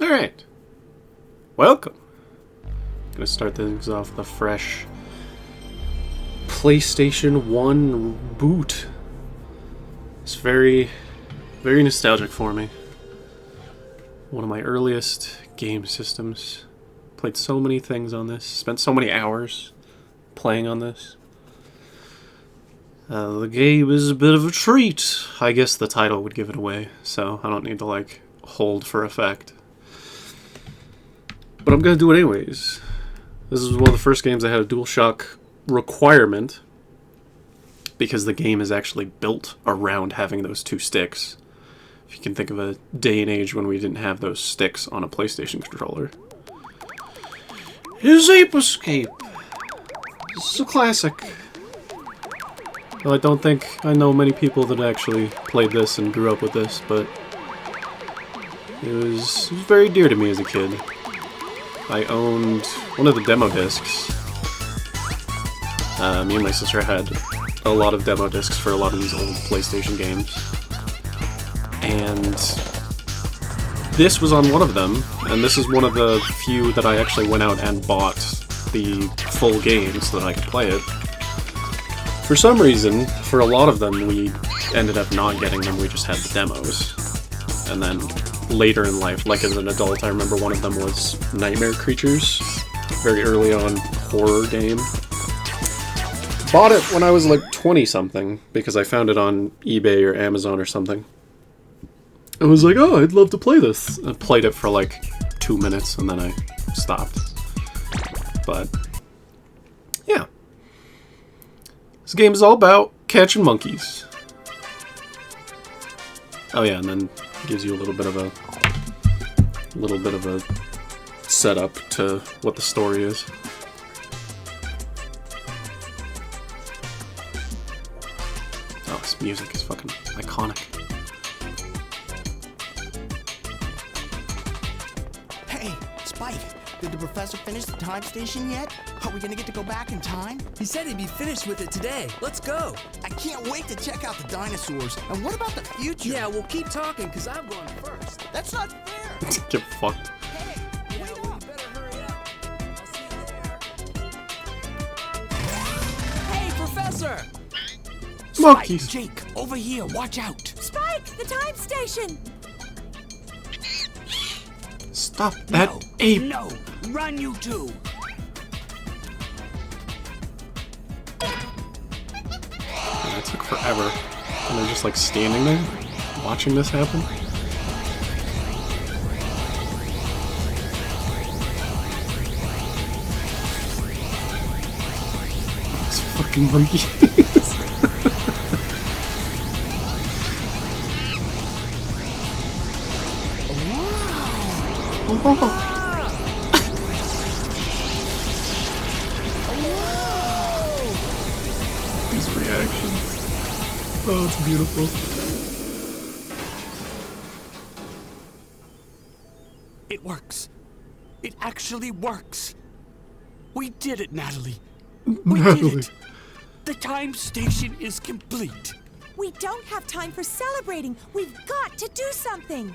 Alright. Welcome. Gonna start things off with a fresh PlayStation 1 boot. It's very nostalgic for me. One of my earliest game systems. Played so many things on this. Spent so many hours playing on this. The game is a bit of a treat. I guess the title would give it away, so I don't need to, hold for effect. But I'm gonna do it anyways. This is one of the first games that had a DualShock requirement, because the game is actually built around having those two sticks. If you can think of a day and age when we didn't have those sticks on a PlayStation controller. Here's Ape Escape. This is a classic. Well, I don't think I know many people that actually played this and grew up with this, but it was very dear to me as a kid. I owned one of the demo discs. Me and my sister had a lot of demo discs for a lot of these old PlayStation games. And this was on one of them, and this is one of the few that I actually went out and bought the full game so that I could play it. For some reason, for a lot of them, we ended up not getting them, we just had the demos. And then later in life, like as an adult, I remember one of them was Nightmare Creatures. Very early on horror game. Bought it when I was like 20-something, because I found it on eBay or Amazon or something. I was like, oh, I'd love to play this. I played it for like 2 minutes, and then I stopped. But, yeah. This game is all about catching monkeys. Oh yeah, and then it gives you a little bit of a setup to what the story is. Oh, this music is fucking iconic. Hey, Spike, did the professor finish the time station yet? Are we gonna get to go back in time? He said he'd be finished with it today. Let's go. I can't wait to check out the dinosaurs. And what about the future? Yeah, we'll keep talking, because I'm going first. That's not fair. Get fucked. Hey, Yeah, wait well, up. you better hurry up. I'll see you there. Hey, Professor! Monkeys. Spike, Jake, over here. Watch out. Spike, the time station! Stop that No, ape. No, run you two. It took forever. And they're just like standing there, watching this happen. These fucking monkeys. These reactions. Oh, it's beautiful. It works. It actually works. We did it, Natalie. We did it. The time station is complete. We don't have time for celebrating. We've got to do something.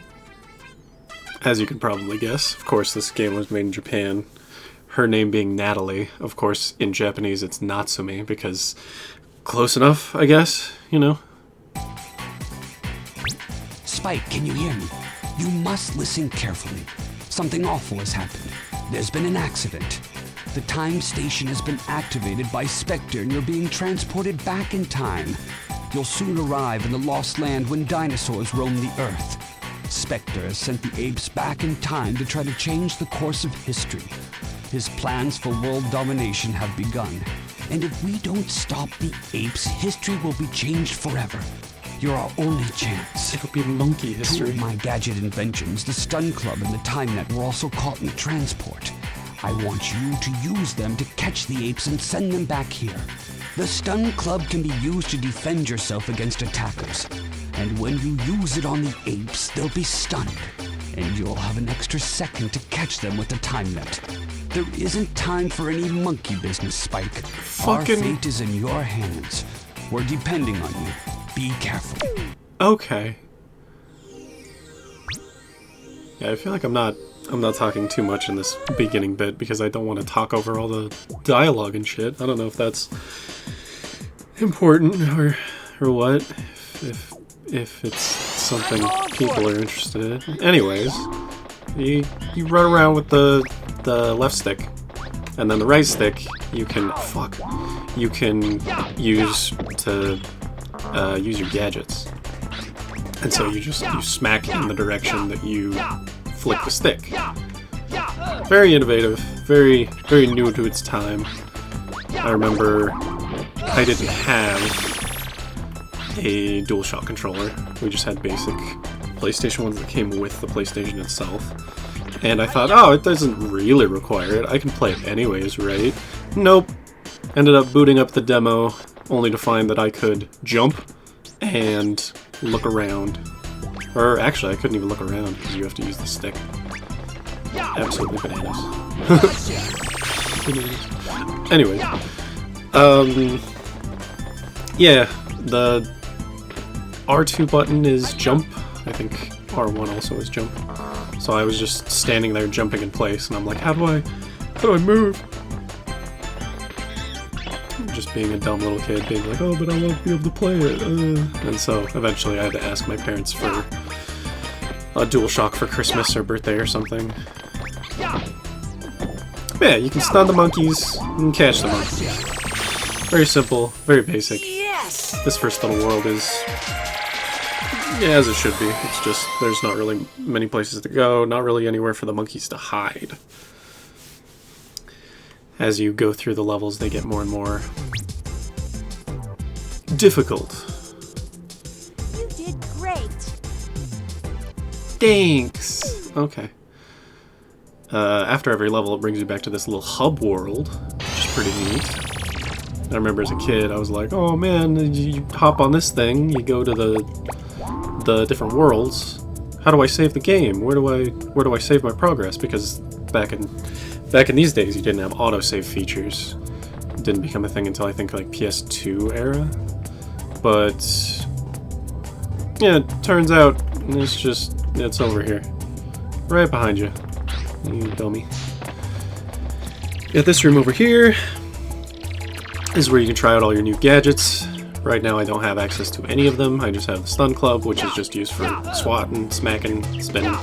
As you can probably guess, of course, this game was made in Japan. Her name being Natalie. Of course, in Japanese, it's Natsumi, because close enough, I guess, you know. Spike, can you hear me? You must listen carefully. Something awful has happened. There's been an accident. The time station has been activated by Spectre and you're being transported back in time. You'll soon arrive in the lost land when dinosaurs roam the earth. Spectre has sent the apes back in time to try to change the course of history. His plans for world domination have begun. And if we don't stop the apes, history will be changed forever. You're our only chance. It'll be monkey Two history. of my gadget inventions, the Stun Club and the Time Net, were also caught in the transport. I want you to use them to catch the apes and send them back here. The Stun Club can be used to defend yourself against attackers. And when you use it on the apes, they'll be stunned. And you'll have an extra second to catch them with the Time Net. There isn't time for any monkey business, Spike. Fucking- Our fate is in your hands. We're depending on you. Be careful. Okay. Yeah, I feel like I'm not I'm not talking too much in this beginning bit because I don't want to talk over all the dialogue and shit. I don't know if that's important or what. If it's something people are interested in. Anyways, you run around with the left stick, and then the right stick you can use to use your gadgets. And so you smack in the direction that you flick the stick. Very innovative, very new to its time. I remember I didn't have a DualShock controller. We just had basic PlayStation ones that came with the PlayStation itself. And I thought, oh, it doesn't really require it. I can play it anyways, right? Nope. Ended up booting up the demo, only to find that I could jump and look around. Or actually, I couldn't even look around because you have to use the stick. Absolutely bananas. Bananas. Anyway, yeah, the R2 button is jump. I think R1 also is jump. So I was just standing there jumping in place, and I'm like, how do I move? Just being a dumb little kid, being like, oh, but I want to be able to play it. And so eventually I had to ask my parents for a DualShock for Christmas or birthday or something. Yeah, you can stun the monkeys and catch the monkeys. Very simple, very basic. Yes! This first little world is, yeah, as it should be. It's just, there's not really many places to go, not really anywhere for the monkeys to hide. As you go through the levels, they get more and more difficult. You did great. Thanks! Okay. After every level, it brings you back to this little hub world, which is pretty neat. I remember as a kid, I was like, oh man, you hop on this thing, you go to the different worlds. How do I save the game? Where do I save my progress? Because back in these days, you didn't have autosave features. It didn't become a thing until I think like PS2 era. But yeah, it turns out it's over here. Right behind you. You dummy. Yeah, this room over here is where you can try out all your new gadgets. Right now I don't have access to any of them. I just have the stun club, which is just used for swatting, smacking, spinning.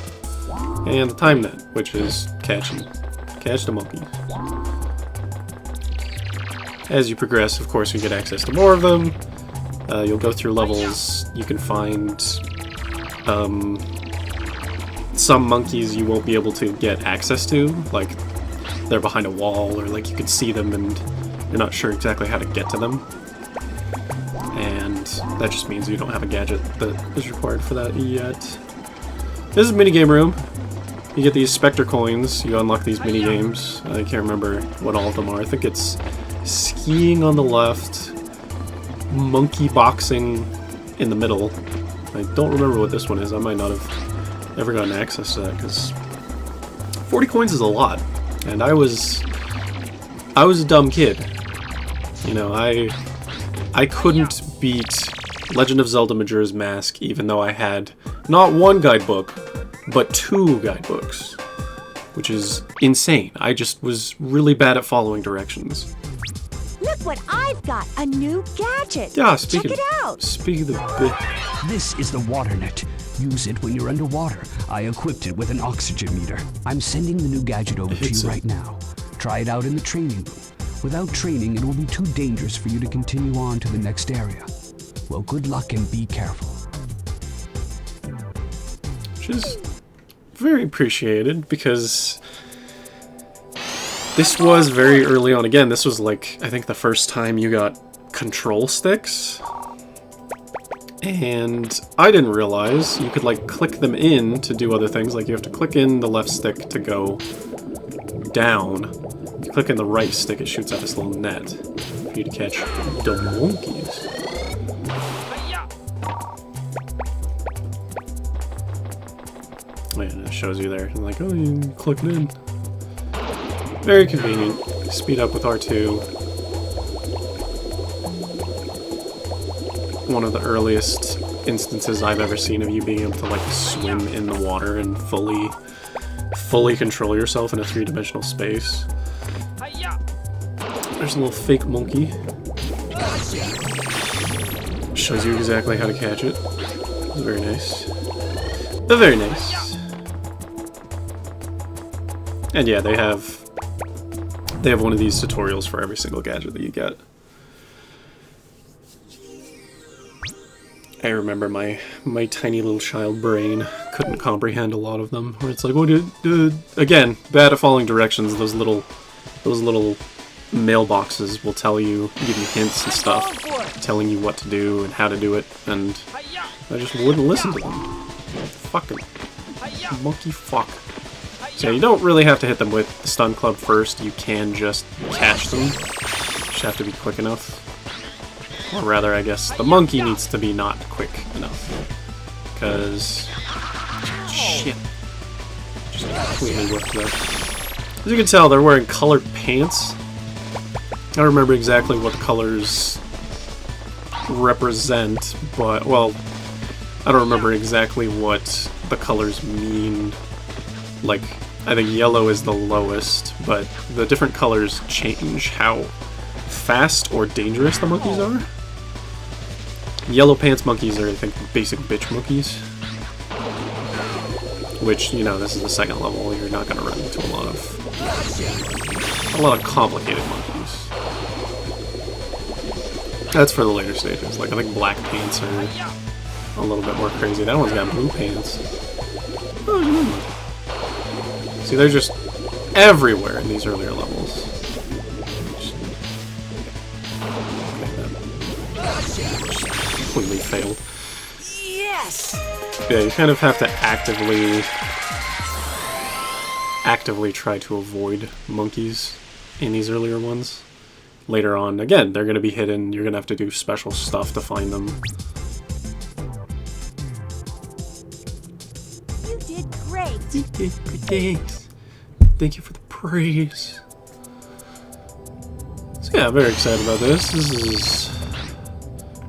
And the time net, which is catch the monkeys. As you progress, of course, you get access to more of them. You'll go through levels. You can find some monkeys you won't be able to get access to, like they're behind a wall, or like you can see them and you're not sure exactly how to get to them. And that just means you don't have a gadget that is required for that yet. This is a minigame room. You get these Spectre coins, you unlock these minigames. I can't remember what all of them are. I think it's skiing on the left, monkey boxing in the middle. I don't remember what this one is. I might not have ever gotten access to that, because 40 coins is a lot. And I was a dumb kid. You know, I couldn't beat Legend of Zelda Majora's Mask even though I had not one guidebook, but 2 guidebooks, which is insane. I just was really bad at following directions. Look what I've got, a new gadget. Yeah, Check it out. Speaking of the This is the water net. Use it when you're underwater. I equipped it with an oxygen meter. I'm sending the new gadget over to you right now. Try it out in the training room. Without training, it will be too dangerous for you to continue on to the next area. Well, good luck and be careful. which is very appreciated, because this was very early on. Again, this was like, I think the first time you got control sticks, and I didn't realize you could like click them in to do other things. Like you have to click in the left stick to go down. If you click in the right stick, it shoots out this little net for you to catch the monkeys. And it shows you there. And like, oh, you click it in. Very convenient. Speed up with R2. One of the earliest instances I've ever seen of you being able to like swim in the water and fully fully control yourself in a three-dimensional space. There's a little fake monkey. Shows you exactly how to catch it. Very nice. Very nice. And yeah, they have one of these tutorials for every single gadget that you get. I remember my tiny little child brain couldn't comprehend a lot of them. Where it's like, oh, again, bad at following directions. Those little mailboxes will give you hints and stuff, telling you what to do and how to do it, and I just wouldn't listen to them. Fucking monkey fuck. So you don't really have to hit them with the stun club first. You can just catch them. Just have to be quick enough. Or rather, I guess, the monkey needs to be not quick enough. Because... shit. Just completely whipped that. As you can tell, they're wearing colored pants. I don't remember exactly what colors represent, but, well, I don't remember exactly what the colors mean. Like, I think yellow is the lowest, but the different colors change how fast or dangerous the monkeys are. Yellow pants monkeys are, I think, basic bitch monkeys. Which, you know, this is the second level, you're not going to run into a lot of complicated monkeys. That's for the later stages. Like, I think black pants are a little bit more crazy. That one's got blue pants. See, they're just everywhere in these earlier levels. Completely failed. Yes! Yeah, you kind of have to actively try to avoid monkeys in these earlier ones. Later on, again, they're going to be hidden. You're going to have to do special stuff to find them. You did great. You did great. Thank you for the praise. So yeah, I'm very excited about this. This is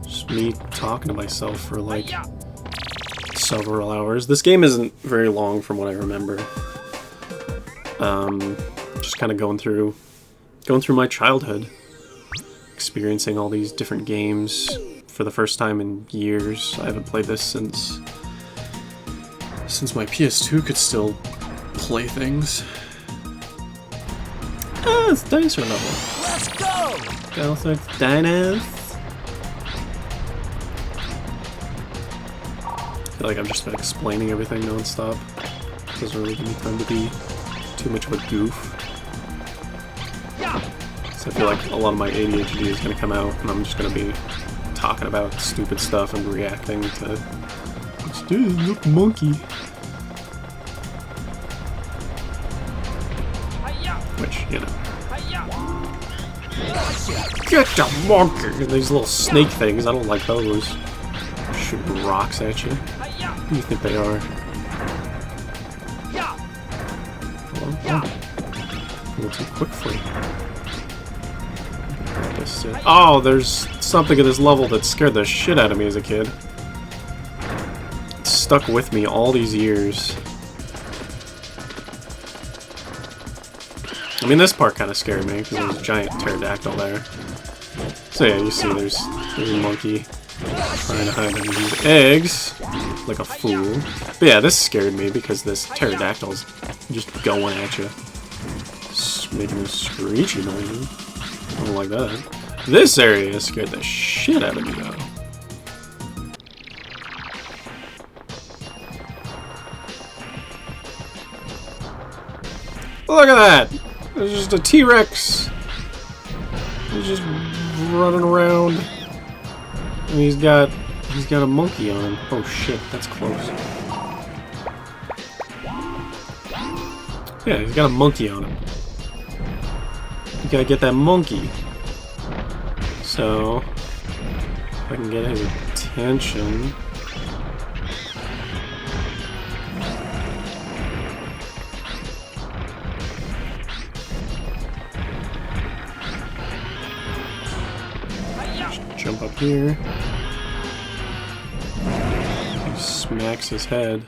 just me talking to myself for like several hours. This game isn't very long from what I remember. Just kind of going through my childhood, experiencing all these different games for the first time in years. I haven't played this since my PS2 could still play things. Ah, it's dinosaur level. Let's go! Got all sorts of dinos. I feel like I've just been explaining everything non-stop. Doesn't really give me time to be too much of a goof. So I feel like a lot of my ADHD is going to come out, and I'm just going to be talking about stupid stuff and reacting to dude, look monkey. Which, you know. Get the monkey! And these little snake things, I don't like those. Shooting rocks at you. Who do you think they are? Hello? Oh. A little too quick for you. Oh, there's something in this level that scared the shit out of me as a kid. It's stuck with me all these years. I mean, this part kind of scared me, because there's a giant pterodactyl there. So yeah, you see there's a monkey trying to hide under these eggs, like a fool. But yeah, this scared me, because this pterodactyl's just going at you. Making a screechy noise. I don't like that. This area scared the shit out of me, though. Look at that! There's just a T-Rex. He's just running around. And he's got a monkey on him. Oh shit, that's close. Yeah, he's got a monkey on him. You gotta get that monkey. So, if I can get his attention. Just jump up here. He smacks his head.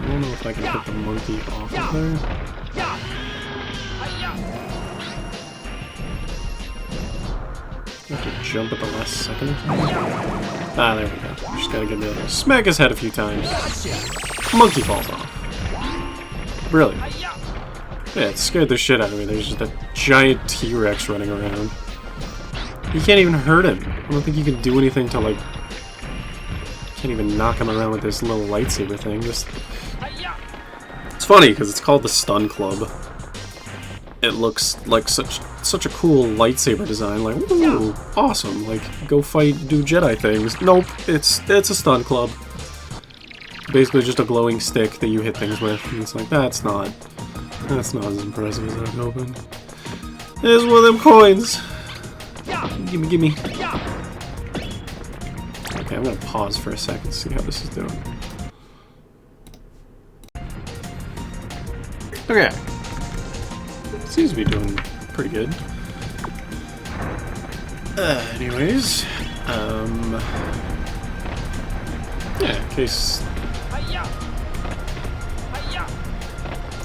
I don't know if I can hit the monkey off of there. I have to jump at the last second or something. Ah, there we go. Just gotta get the smack his head a few times. Monkey falls off. Brilliant. Yeah, it scared the shit out of me. There's just a giant T-Rex running around. You can't even hurt him. I don't think you can do anything to, like... Can't even knock him around with this little lightsaber thing. Just... It's funny, because it's called the Stun Club. It looks like such a cool lightsaber design. Like, ooh, awesome. Like, go fight, do Jedi things. Nope, it's a Stun Club. Basically just a glowing stick that you hit things with. And it's like, that's not as impressive as I'm hoping. There's one of them coins. Gimme. Okay, I'm gonna pause for a second to see how this is doing. Okay. Seems to be doing pretty good. Anyways, yeah, in case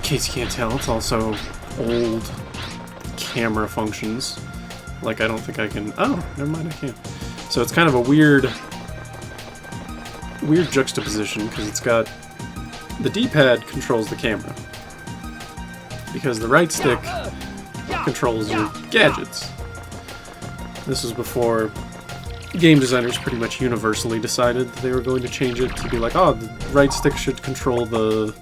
you can't tell, it's also old camera functions. Like, I don't think I can... Oh, never mind, I can. So it's kind of a weird juxtaposition, because it's got... The D-pad controls the camera. Because the right stick controls your gadgets. This was before game designers pretty much universally decided that they were going to change it to be like, oh, the right stick should control the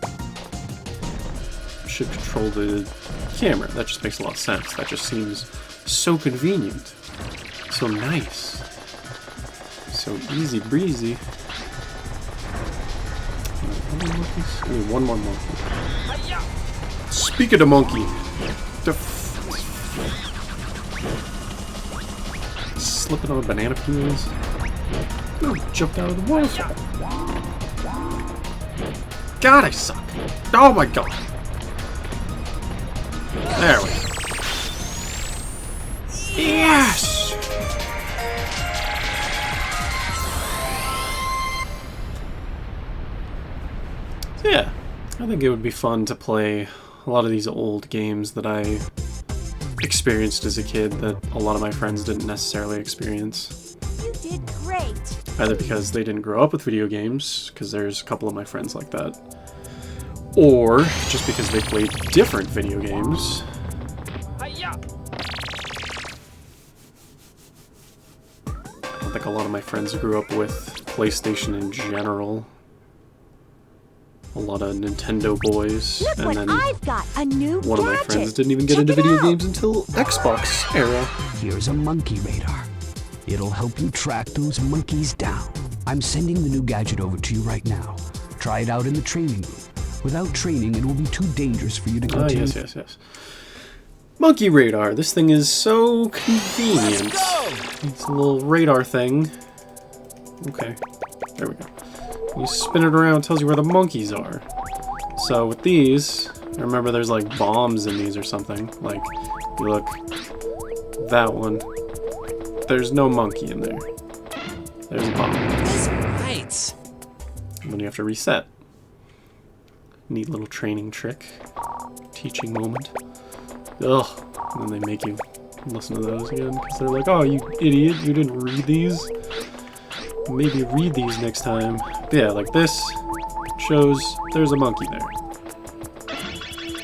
camera. That just makes a lot of sense. That just seems so convenient. So nice. So easy breezy. One more monkey. Speaking of monkey, slipping on banana peels. Oh, jumped out of the water. God, I suck. Oh my god. There we go. Yes! So yeah, I think it would be fun to play a lot of these old games that I experienced as a kid that a lot of my friends didn't necessarily experience. You did great. Either because they didn't grow up with video games, because there's a couple of my friends like that, or just because they played different video games. I don't think a lot of my friends grew up with PlayStation in general. A lot of Nintendo boys, Look and what then I've got, a new one of my gadget. friends didn't even get Check into it video out. games until Xbox era. Here's a monkey radar. It'll help you track those monkeys down. I'm sending the new gadget over to you right now. Try it out in the training room. Without training, it will be too dangerous for you to continue. Yes. Monkey radar. This thing is so convenient. It's a little radar thing. Okay, there we go. You spin it around, it tells you where the monkeys are. So with these, I remember there's like bombs in these or something. Like, you look, that one, there's no monkey in there. There's a bomb. Right. And then you have to reset. Neat little training trick. Teaching moment. Ugh. And then they make you listen to those again, because they're like, oh, you idiot, you didn't read these? Maybe read these next time. But yeah, like this shows there's a monkey there.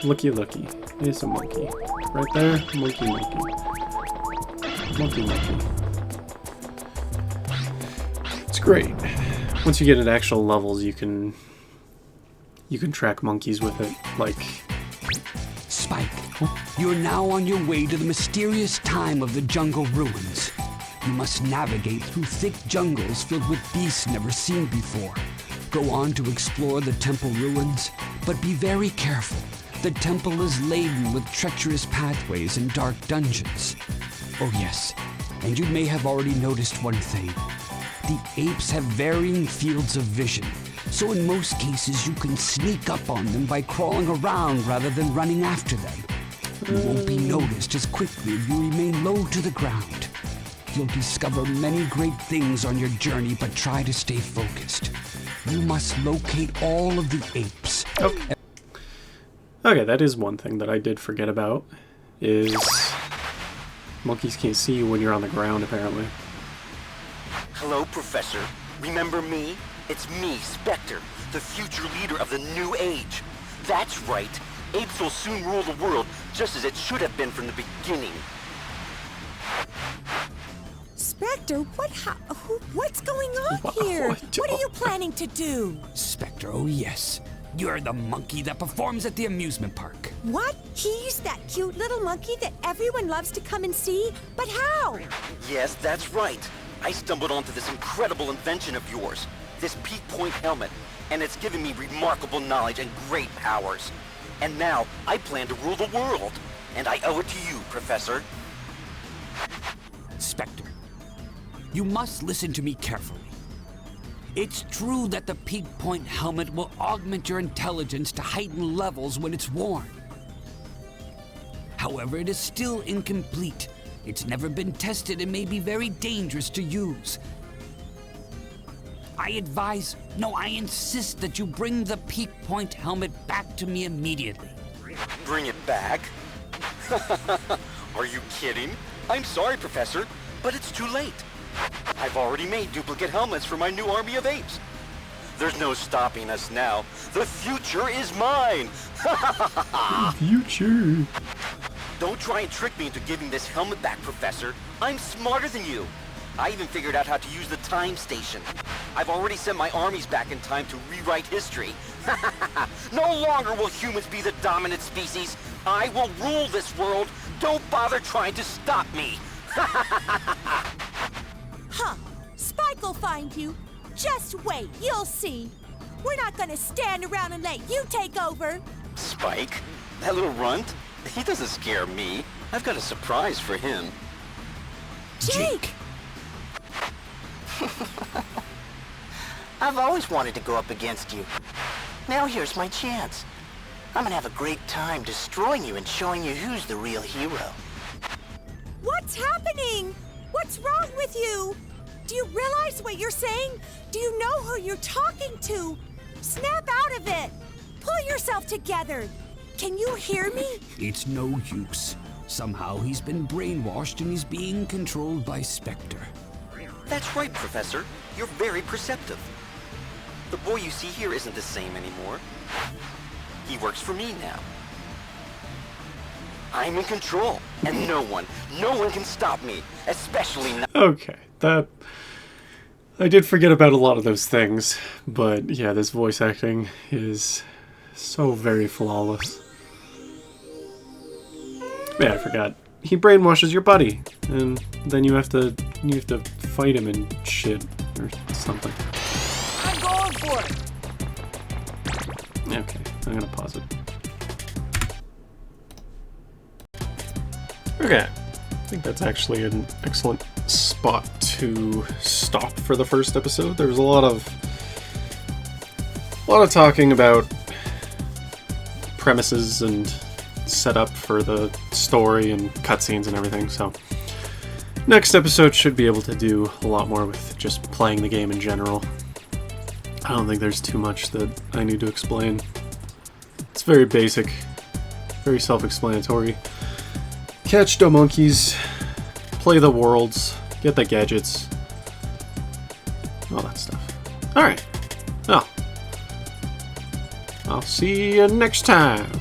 Looky. There's a monkey. Right there, monkey. Monkey. It's great. Once you get into actual levels, you can track monkeys with it, like... Spike, you're now on your way to the mysterious time of the jungle ruins. You must navigate through thick jungles filled with beasts never seen before. Go on to explore the temple ruins, but be very careful. The temple is laden with treacherous pathways and dark dungeons. Oh yes, and you may have already noticed one thing. The apes have varying fields of vision, so in most cases you can sneak up on them by crawling around rather than running after them. You won't be noticed as quickly if you remain low to the ground. You'll discover many great things on your journey, but try to stay focused. You must locate all of the apes. Okay. Okay, that is one thing that I did forget about, is monkeys can't see you when you're on the ground, apparently. Hello, Professor. Remember me? It's me, Spectre, the future leader of the new age. That's right. Apes will soon rule the world, just as it should have been from the beginning. Spectre, what's going on here? What are you planning to do? Spectre, oh yes. You're the monkey that performs at the amusement park. What? He's that cute little monkey that everyone loves to come and see? But how? Yes, that's right. I stumbled onto this incredible invention of yours, this peak point helmet, and it's given me remarkable knowledge and great powers. And now, I plan to rule the world, and I owe it to you, Professor. Spectre, you must listen to me carefully. It's true that the peak point helmet will augment your intelligence to heightened levels when it's worn. However, it is still incomplete. It's never been tested and may be very dangerous to use. I insist that you bring the peak point helmet back to me immediately. Bring it back? Are you kidding? I'm sorry, Professor, but it's too late. I've already made duplicate helmets for my new army of apes. There's no stopping us now. The future is mine! Future. Don't try and trick me into giving this helmet back, Professor. I'm smarter than you. I even figured out how to use the time station. I've already sent my armies back in time to rewrite history. No longer will humans be the dominant species. I will rule this world. Don't bother trying to stop me. Huh. Spike will find you. Just wait, you'll see. We're not gonna stand around and let you take over. Spike? That little runt? He doesn't scare me. I've got a surprise for him. Jake! I've always wanted to go up against you. Now here's my chance. I'm gonna have a great time destroying you and showing you who's the real hero. What's happening? What's wrong with you? Do you realize what you're saying? Do you know who you're talking to? Snap out of it! Pull yourself together! Can you hear me? It's no use. Somehow he's been brainwashed and he's being controlled by Spectre. That's right, Professor. You're very perceptive. The boy you see here isn't the same anymore. He works for me now. I'm in control, and no one can stop me, especially not. Okay, that... I did forget about a lot of those things, but yeah, this voice acting is so very flawless. Yeah, I forgot. He brainwashes your buddy, and then you have to fight him and shit, or something. I'm going for it. Okay, I'm gonna pause it. Okay, I think that's actually an excellent spot to stop for the first episode. There's a lot of talking about premises and setup for the story and cutscenes and everything, so next episode should be able to do a lot more with just playing the game in general. I don't think there's too much that I need to explain. It's very basic, very self-explanatory. Catch the monkeys, play the worlds, get the gadgets, all that stuff. Alright, well, I'll see you next time.